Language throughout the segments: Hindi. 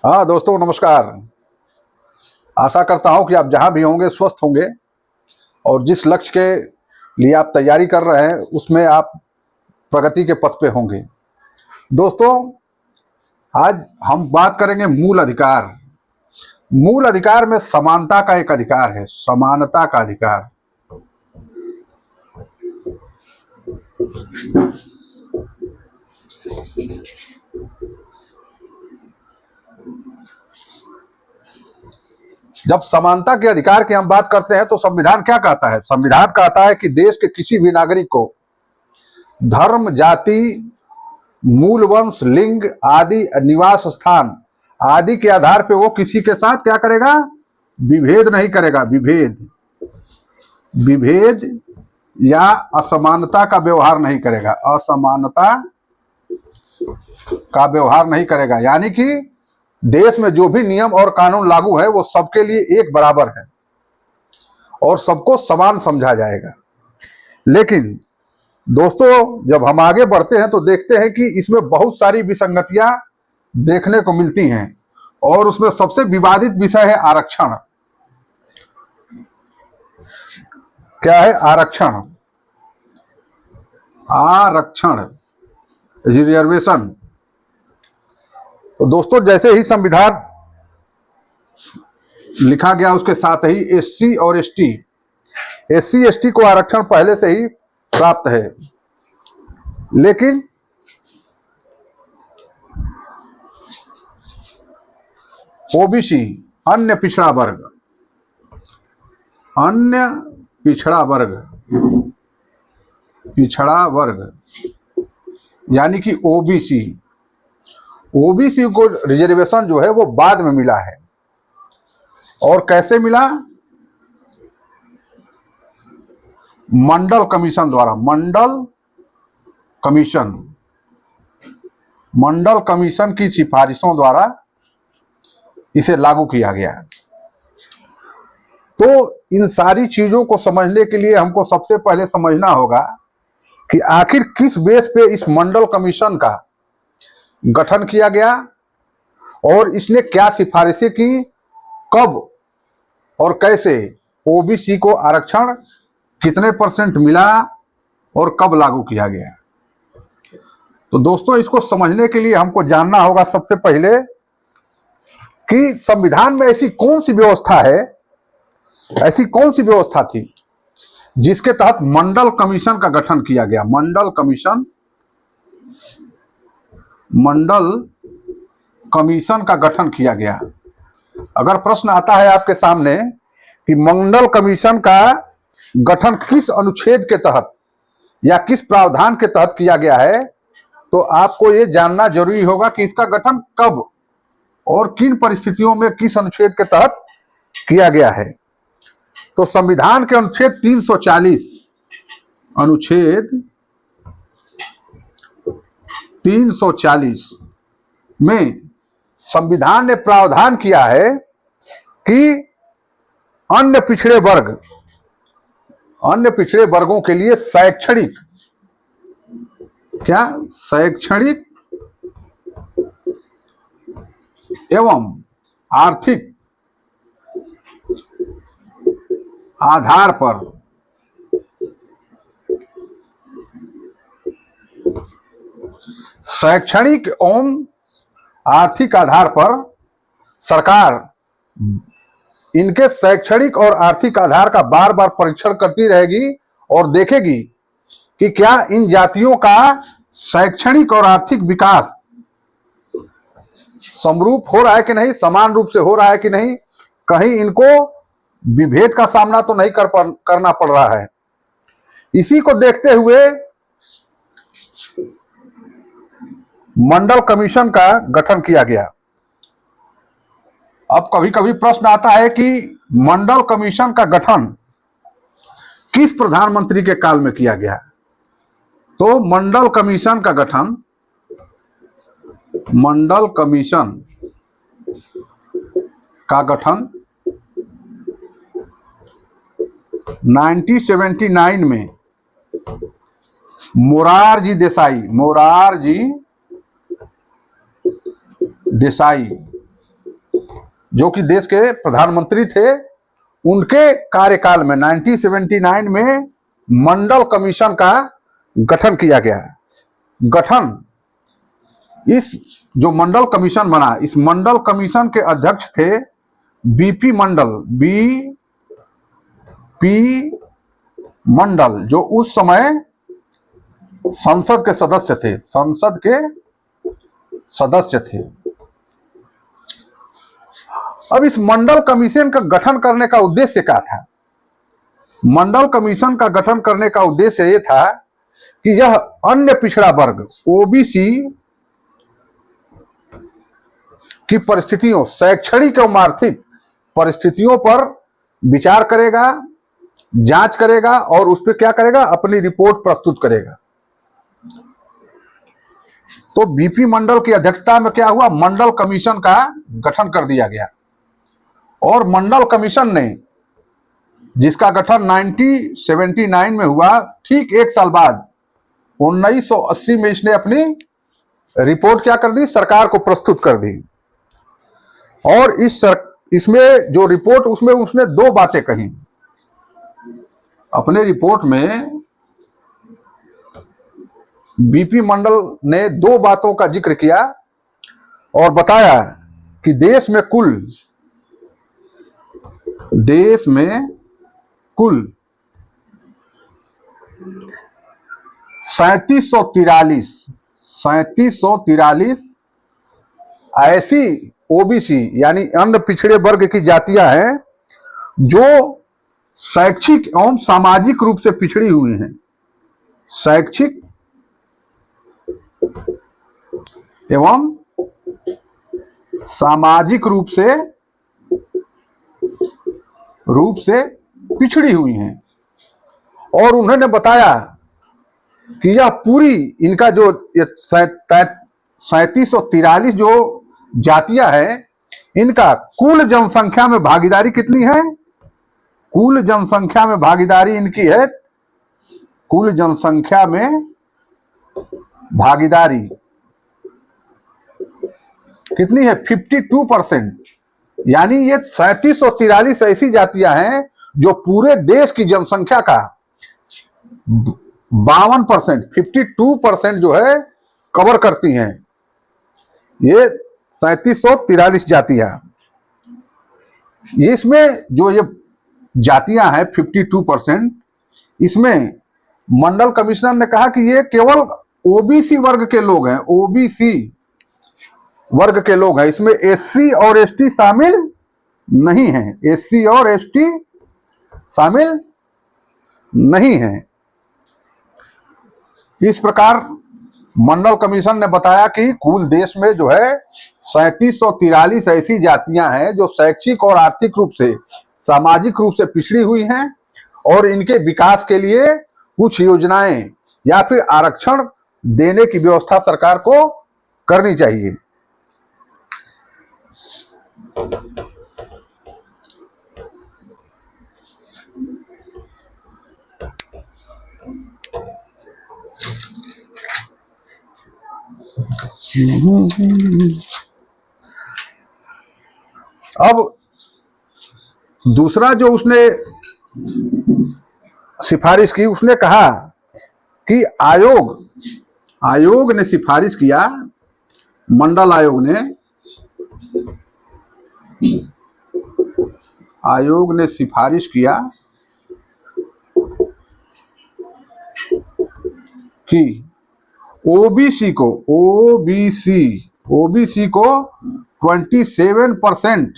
हाँ दोस्तों, नमस्कार। आशा करता हूँ कि आप जहाँ भी होंगे स्वस्थ होंगे और जिस लक्ष्य के लिए आप तैयारी कर रहे हैं उसमें आप प्रगति के पथ पे होंगे। दोस्तों, आज हम बात करेंगे मूल अधिकार। मूल अधिकार में समानता का एक अधिकार है, समानता का अधिकार। जब समानता के अधिकार की हम बात करते हैं तो संविधान क्या कहता है? संविधान कहता है कि देश के किसी भी नागरिक को धर्म, जाति, मूल वंश, लिंग आदि, निवास स्थान आदि के आधार पे वो किसी के साथ क्या करेगा? विभेद नहीं करेगा। विभेद या असमानता का व्यवहार नहीं करेगा। असमानता का व्यवहार नहीं करेगा, यानी कि देश में जो भी नियम और कानून लागू है वो सबके लिए एक बराबर है और सबको समान समझा जाएगा। लेकिन दोस्तों, जब हम आगे बढ़ते हैं तो देखते हैं कि इसमें बहुत सारी विसंगतियां देखने को मिलती हैं और उसमें सबसे विवादित विषय है आरक्षण। क्या है? आरक्षण। आरक्षण, रिजर्वेशन। तो दोस्तों, जैसे ही संविधान लिखा गया उसके साथ ही एससी और एसटी को आरक्षण पहले से ही प्राप्त है। लेकिन ओबीसी, अन्य पिछड़ा वर्ग यानी कि ओबीसी को रिजर्वेशन जो है वो बाद में मिला है। और कैसे मिला? मंडल कमीशन द्वारा। मंडल कमीशन की सिफारिशों द्वारा इसे लागू किया गया। तो इन सारी चीजों को समझने के लिए हमको सबसे पहले समझना होगा कि आखिर किस बेस पे इस मंडल कमीशन का गठन किया गया और इसने क्या सिफारिशें की, कब और कैसे ओबीसी को आरक्षण कितने % मिला और कब लागू किया गया। तो दोस्तों, इसको समझने के लिए हमको जानना होगा सबसे पहले कि संविधान में ऐसी कौन सी व्यवस्था थी जिसके तहत मंडल कमीशन का गठन किया गया। मंडल कमीशन का गठन किया गया। अगर प्रश्न आता है आपके सामने कि मंडल कमीशन का गठन किस अनुच्छेद के तहत या किस प्रावधान के तहत किया गया है, तो आपको ये जानना जरूरी होगा कि इसका गठन कब और किन परिस्थितियों में किस अनुच्छेद के तहत किया गया है। तो संविधान के अनुच्छेद 340 में संविधान ने प्रावधान किया है कि अन्य पिछड़े वर्गों के लिए शैक्षणिक एवं आर्थिक आधार पर सरकार इनके शैक्षणिक और आर्थिक आधार का बार बार परीक्षण करती रहेगी और देखेगी कि क्या इन जातियों का शैक्षणिक और आर्थिक विकास समरूप हो रहा है कि नहीं, समान रूप से हो रहा है कि नहीं, कहीं इनको विभेद का सामना तो नहीं करना पड़ रहा है। इसी को देखते हुए मंडल कमीशन का गठन किया गया। अब कभी कभी प्रश्न आता है कि मंडल कमीशन का गठन किस प्रधानमंत्री के काल में किया गया। तो मंडल कमीशन का गठन 1979 में मोरारजी देसाई जो कि देश के प्रधानमंत्री थे, उनके कार्यकाल में 1979 में मंडल कमीशन का गठन किया गया। गठन इस जो मंडल कमीशन बना, इस मंडल कमीशन के अध्यक्ष थे बीपी मंडल, मंडल, जो उस समय संसद के सदस्य थे, संसद के सदस्य थे। अब इस मंडल कमीशन का गठन करने का उद्देश्य क्या था? मंडल कमीशन का गठन करने का उद्देश्य ये था कि यह अन्य पिछड़ा वर्ग ओबीसी की परिस्थितियों, शैक्षणिक एवं आर्थिक परिस्थितियों पर विचार करेगा, जांच करेगा और उस पर क्या करेगा, अपनी रिपोर्ट प्रस्तुत करेगा। तो बीपी मंडल की अध्यक्षता में क्या हुआ, मंडल कमीशन का गठन कर दिया गया। और मंडल कमीशन ने, जिसका गठन 1979 में हुआ, ठीक एक साल बाद 1980 में इसने अपनी रिपोर्ट क्या कर दी, सरकार को प्रस्तुत कर दी। और इसमें जो रिपोर्ट, उसमें उसने दो बातें कही। अपने रिपोर्ट में बीपी मंडल ने दो बातों का जिक्र किया और बताया कि देश में कुल 3743 ऐसी ओबीसी यानी अन्य पिछड़े वर्ग की जातियां हैं जो शैक्षिक एवं सामाजिक रूप से पिछड़ी हुई हैं। शैक्षिक एवं सामाजिक रूप से पिछड़ी हुई हैं। और उन्होंने बताया कि यह पूरी, इनका जो 3743 जो जातियां हैं, इनका कुल जनसंख्या में भागीदारी कितनी है? कुल जनसंख्या में भागीदारी इनकी है, कुल जनसंख्या में भागीदारी कितनी है? 52%। यानी ये 3743 ऐसी जातियां हैं जो पूरे देश की जनसंख्या का 52%, 52% जो है कवर करती हैं ये 3743 जातियां। इसमें जो ये जातियां हैं 52%, इसमें मंडल कमिश्नर ने कहा कि ये केवल ओबीसी वर्ग के लोग हैं, ओबीसी वर्ग के लोग हैं, इसमें एससी और एसटी शामिल नहीं है, एससी और एसटी शामिल नहीं है। इस प्रकार मंडल कमीशन ने बताया कि कुल देश में जो है 3743 ऐसी जातियां हैं जो शैक्षिक और आर्थिक रूप से, सामाजिक रूप से पिछड़ी हुई हैं और इनके विकास के लिए कुछ योजनाएं या फिर आरक्षण देने की व्यवस्था सरकार को करनी चाहिए। अब दूसरा जो उसने सिफारिश की, उसने कहा कि आयोग ने सिफारिश किया, मंडल आयोग ने सिफारिश किया कि ओबीसी को 27%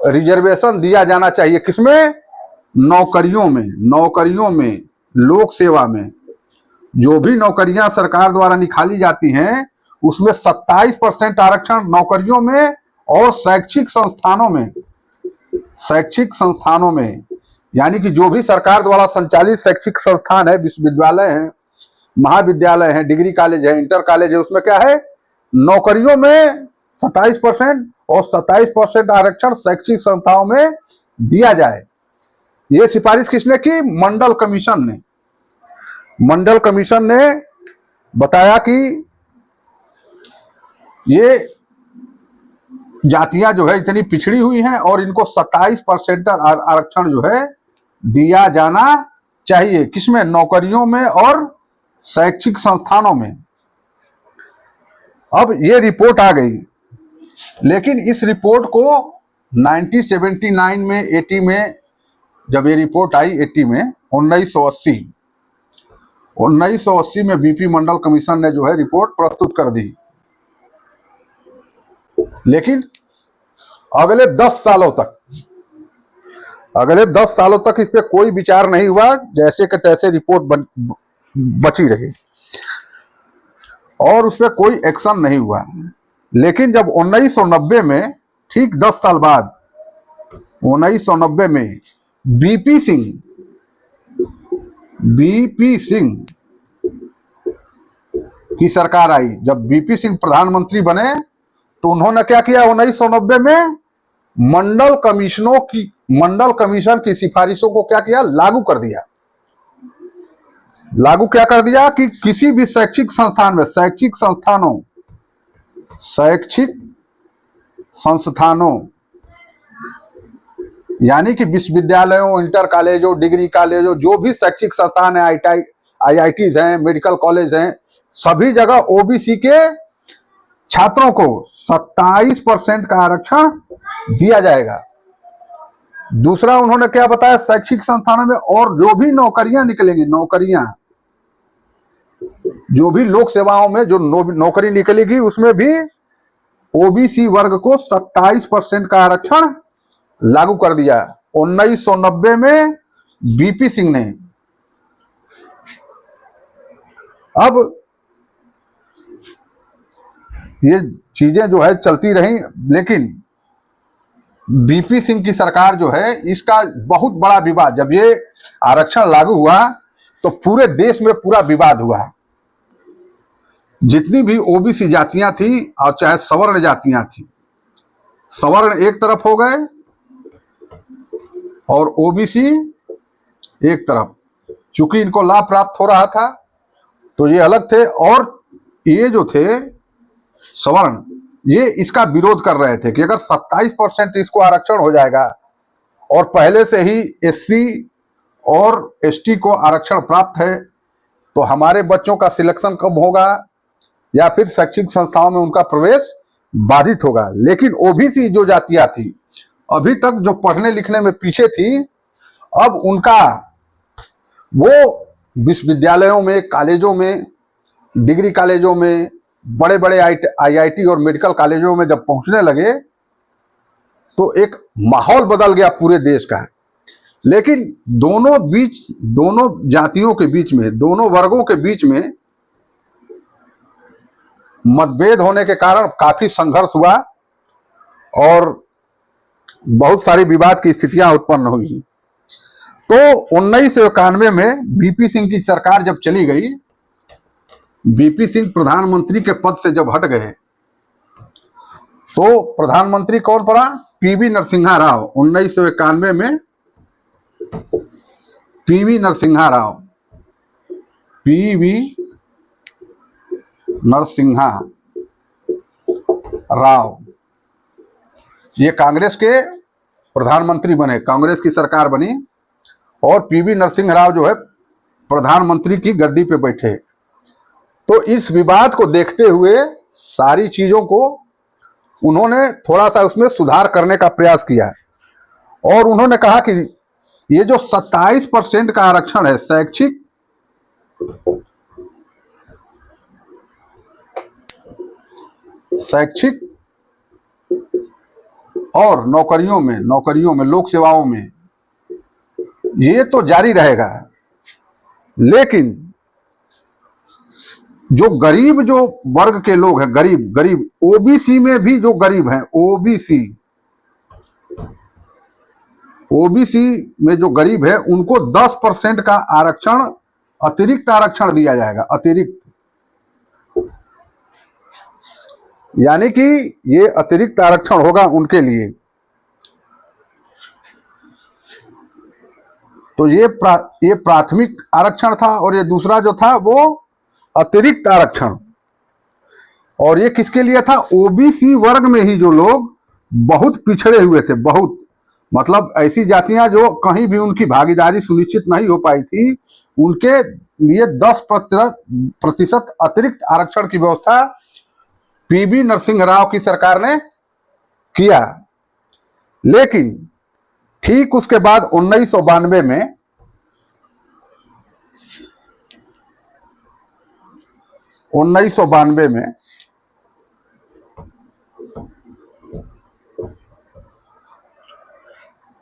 रिजर्वेशन दिया जाना चाहिए। किसमें? नौकरियों में, लोक सेवा में। जो भी नौकरियां सरकार द्वारा निकाली जाती हैं उसमें 27% आरक्षण नौकरियों में और शैक्षिक संस्थानों में, यानी कि जो भी सरकार द्वारा संचालित शैक्षिक संस्थान है, विश्वविद्यालय हैं, महाविद्यालय हैं, डिग्री कॉलेज है, इंटर कॉलेज है, उसमें क्या है, नौकरियों में 27% और 27% आरक्षण शैक्षिक संस्थाओं में दिया जाए। ये सिफारिश किसने की? मंडल कमीशन ने। मंडल कमीशन ने बताया कि जातियां जो है इतनी पिछड़ी हुई हैं और इनको 27% आरक्षण जो है दिया जाना चाहिए। किसमें? नौकरियों में और शैक्षिक संस्थानों में। अब ये रिपोर्ट आ गई, लेकिन इस रिपोर्ट को 1979 में 80 में जब ये रिपोर्ट आई 80 में 1980 में बीपी मंडल कमीशन ने जो है रिपोर्ट प्रस्तुत कर दी। लेकिन अगले 10 सालों तक इस पे कोई विचार नहीं हुआ, जैसे कि तैसे रिपोर्ट बची रही और उस पर कोई एक्शन नहीं हुआ। लेकिन जब 1990 में, ठीक 10 साल बाद 1990 में बीपी सिंह की सरकार आई, जब बीपी सिंह प्रधानमंत्री बने तो उन्होंने क्या किया? 1990 में मंडल कमीशन की सिफारिशों को क्या किया? लागू कर दिया। लागू क्या कर दिया कि किसी भी शैक्षिक संस्थान में, शैक्षिक संस्थानों यानी कि विश्वविद्यालयों, इंटर कॉलेजों, डिग्री कॉलेजों, जो भी शैक्षिक संस्थान है, IITs हैं, मेडिकल कॉलेज हैं, सभी जगह ओबीसी के छात्रों को 27% का आरक्षण दिया जाएगा। दूसरा उन्होंने क्या बताया? शैक्षिक संस्थानों में और जो भी नौकरियां निकलेंगी, जो भी लोक सेवाओं में जो नौकरी निकलेगी, उसमें भी ओबीसी वर्ग को 27% का आरक्षण लागू कर दिया 1990 में बीपी सिंह ने। अब ये चीजें जो है चलती रही, लेकिन बीपी सिंह की सरकार जो है, इसका बहुत बड़ा विवाद, जब ये आरक्षण लागू हुआ तो पूरे देश में पूरा विवाद हुआ। जितनी भी ओबीसी जातियां थी और चाहे सवर्ण जातियां थी, सवर्ण एक तरफ हो गए और ओबीसी एक तरफ। चूंकि इनको लाभ प्राप्त हो रहा था तो ये अलग थे, और ये जो थे सवर्ण, ये इसका विरोध कर रहे थे कि अगर 27% इसको आरक्षण हो जाएगा और पहले से ही एससी और एसटी को आरक्षण प्राप्त है तो हमारे बच्चों का सिलेक्शन कब होगा या फिर शैक्षिक संस्थाओं में उनका प्रवेश बाधित होगा। लेकिन ओबीसी जो जातियां थी, अभी तक जो पढ़ने लिखने में पीछे थी, अब उनका वो विश्वविद्यालयों में, कॉलेजों में, डिग्री कॉलेजों में, बड़े बड़े IIT और मेडिकल कॉलेजों में जब पहुंचने लगे तो एक माहौल बदल गया पूरे देश का। लेकिन दोनों जातियों के बीच में, दोनों वर्गों के बीच में मतभेद होने के कारण काफी संघर्ष हुआ और बहुत सारी विवाद की स्थितियां उत्पन्न हुई। तो 1991 में बीपी सिंह की सरकार जब चली गई, बीपी सिंह प्रधानमंत्री के पद से जब हट गए तो प्रधानमंत्री कौन पड़ा? पीवी नरसिम्हा राव। 1991 में पीवी नरसिम्हा राव ये कांग्रेस के प्रधानमंत्री बने, कांग्रेस की सरकार बनी और पीवी नरसिम्हा राव जो है प्रधानमंत्री की गद्दी पे बैठे। तो इस विवाद को देखते हुए सारी चीजों को उन्होंने थोड़ा सा उसमें सुधार करने का प्रयास किया और उन्होंने कहा कि ये जो 27% का आरक्षण है शैक्षिक और नौकरियों में, लोक सेवाओं में, ये तो जारी रहेगा। लेकिन जो वर्ग के लोग हैं, गरीब ओबीसी में भी जो गरीब हैं, ओबीसी में जो गरीब है उनको 10% का आरक्षण, अतिरिक्त आरक्षण दिया जाएगा। अतिरिक्त यानी कि ये अतिरिक्त आरक्षण होगा उनके लिए। तो ये प्राथमिक आरक्षण था और ये दूसरा जो था वो अतिरिक्त आरक्षण। और ये किसके लिए था? ओबीसी वर्ग में ही जो लोग बहुत पिछड़े हुए थे, बहुत, मतलब ऐसी जातियां जो कहीं भी उनकी भागीदारी सुनिश्चित नहीं हो पाई थी, उनके लिए 10% अतिरिक्त आरक्षण की व्यवस्था पीवी नरसिंह राव की सरकार ने किया। लेकिन ठीक उसके बाद 1992 में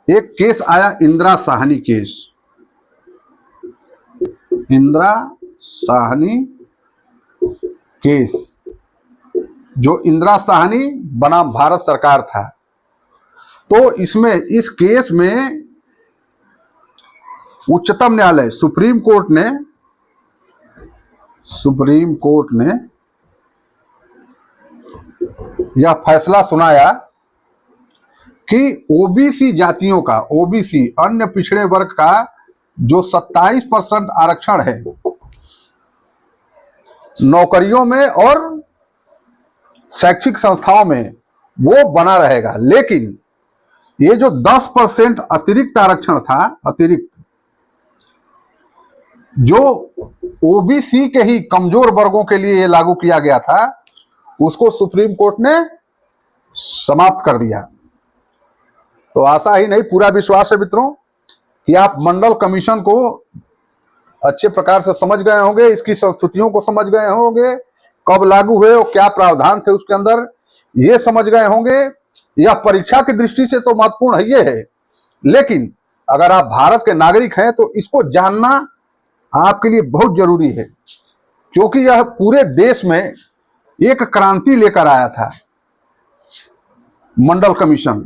एक केस आया, इंदिरा साहनी केस। इंदिरा साहनी केस, जो इंदिरा साहनी बनाम भारत सरकार था। तो इसमें, इस केस में उच्चतम न्यायालय, सुप्रीम कोर्ट ने यह फैसला सुनाया कि ओबीसी जातियों का, ओबीसी अन्य पिछड़े वर्ग का जो 27% आरक्षण है नौकरियों में और शैक्षिक संस्थाओं में, वो बना रहेगा। लेकिन ये जो 10% अतिरिक्त आरक्षण था, अतिरिक्त, जो ओबीसी के ही कमजोर वर्गों के लिए ये लागू किया गया था, उसको सुप्रीम कोर्ट ने समाप्त कर दिया। तो आशा ही नहीं, पूरा विश्वास है मित्रों कि आप मंडल कमीशन को अच्छे प्रकार से समझ गए होंगे, इसकी संस्तुतियों को समझ गए होंगे, कब लागू हुए और क्या प्रावधान थे उसके अंदर, ये समझ गए होंगे। यह परीक्षा की दृष्टि से तो महत्वपूर्ण है, ये है, लेकिन अगर आप भारत के नागरिक हैं तो इसको जानना आपके लिए बहुत जरूरी है, क्योंकि यह पूरे देश में एक क्रांति लेकर आया था मंडल कमीशन,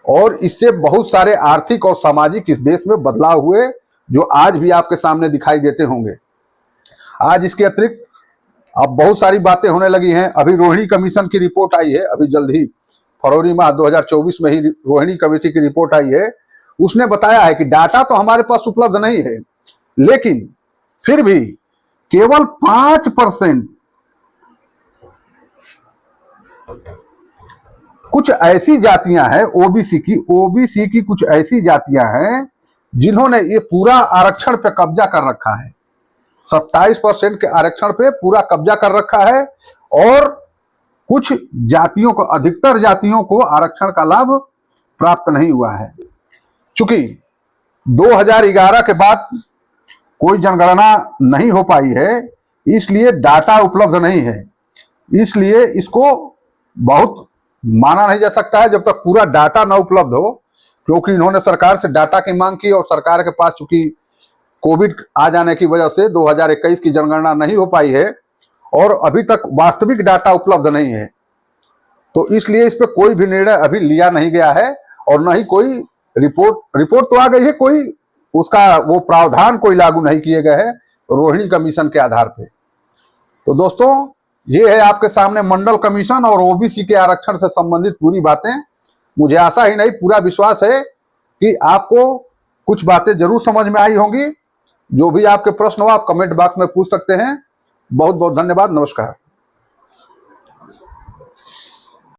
और इससे बहुत सारे आर्थिक और सामाजिक इस देश में बदलाव हुए, जो आज भी आपके सामने दिखाई देते होंगे। आज इसके अतिरिक्त अब बहुत सारी बातें होने लगी हैं। अभी रोहिणी कमीशन की रिपोर्ट आई है, अभी जल्द ही फरवरी माह 2024 में ही रोहिणी कमेटी की रिपोर्ट आई है। उसने बताया है कि डाटा तो हमारे पास उपलब्ध नहीं है, लेकिन फिर भी केवल 5% कुछ ऐसी जातियां हैं, ओबीसी की कुछ ऐसी जातियां हैं जिन्होंने ये पूरा आरक्षण पे कब्जा कर रखा है, 27% के आरक्षण पे पूरा कब्जा कर रखा है। और कुछ जातियों को, अधिकतर जातियों को आरक्षण का लाभ प्राप्त नहीं हुआ है। चूंकि 2011 के बाद कोई जनगणना नहीं हो पाई है, इसलिए डाटा उपलब्ध नहीं है, इसलिए इसको बहुत माना नहीं जा सकता है जब तक पूरा डाटा न उपलब्ध हो। क्योंकि इन्होंने सरकार से डाटा की मांग की और सरकार के पास चूंकि कोविड आ जाने की वजह से 2021 की जनगणना नहीं हो पाई है और अभी तक वास्तविक डाटा उपलब्ध नहीं है, तो इसलिए इस पर कोई भी निर्णय अभी लिया नहीं गया है और न ही कोई रिपोर्ट तो आ गई है, कोई उसका वो प्रावधान कोई लागू नहीं किए गए हैं रोहिणी कमीशन के आधार पे। तो दोस्तों, ये है आपके सामने मंडल कमीशन और ओबीसी के आरक्षण से संबंधित पूरी बातें। मुझे आशा ही नहीं, पूरा विश्वास है कि आपको कुछ बातें जरूर समझ में आई होंगी। जो भी आपके प्रश्न हो आप कमेंट बॉक्स में पूछ सकते हैं। बहुत बहुत धन्यवाद, नमस्कार।